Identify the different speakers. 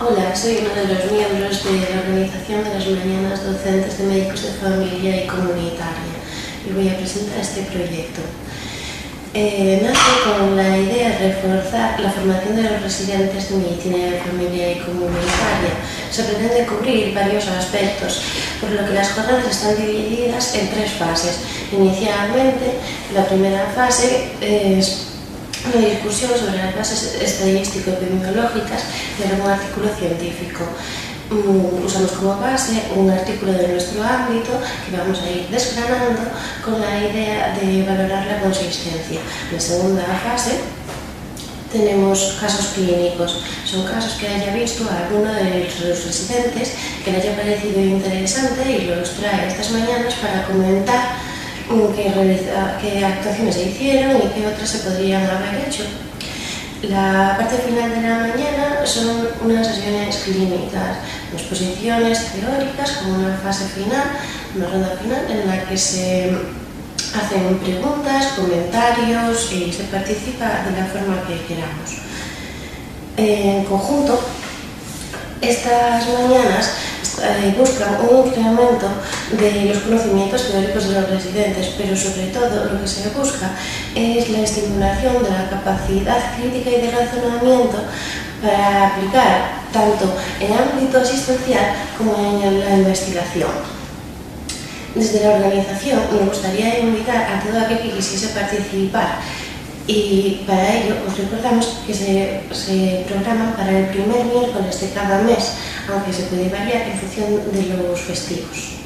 Speaker 1: Hola, soy uno de los miembros de la organización de las mañanas docentes de médicos de familia y comunitaria y voy a presentar este proyecto. Nace con la idea de reforzar la formación de los residentes de medicina de familia y comunitaria. Se pretende cubrir varios aspectos, por lo que las jornadas están divididas en 3 fases. Inicialmente, la primera fase es una discusión sobre las bases estadístico-epidemiológicas de algún artículo científico. Usamos como base un artículo de nuestro ámbito que vamos a ir desgranando con la idea de valorar la consistencia. En la segunda fase tenemos casos clínicos. Son casos que haya visto a alguno de los residentes que le haya parecido interesante y los trae estas mañanas para comentar qué actuaciones se hicieron y qué otras se podrían haber hecho. La parte final de la mañana son unas sesiones clínicas, exposiciones teóricas con una fase final, una ronda final en la que se hacen preguntas, comentarios y se participa de la forma que queramos. En conjunto, estas mañanas buscan un incremento de los conocimientos teóricos de los residentes, pero sobre todo lo que se busca es la estimulación de la capacidad crítica y de razonamiento para aplicar tanto en el ámbito asistencial como en la investigación. Desde la organización me gustaría invitar a todo aquel que quisiese participar y para ello os recordamos que se programan para el primer miércoles de cada mes, aunque se puede variar en función de los festivos.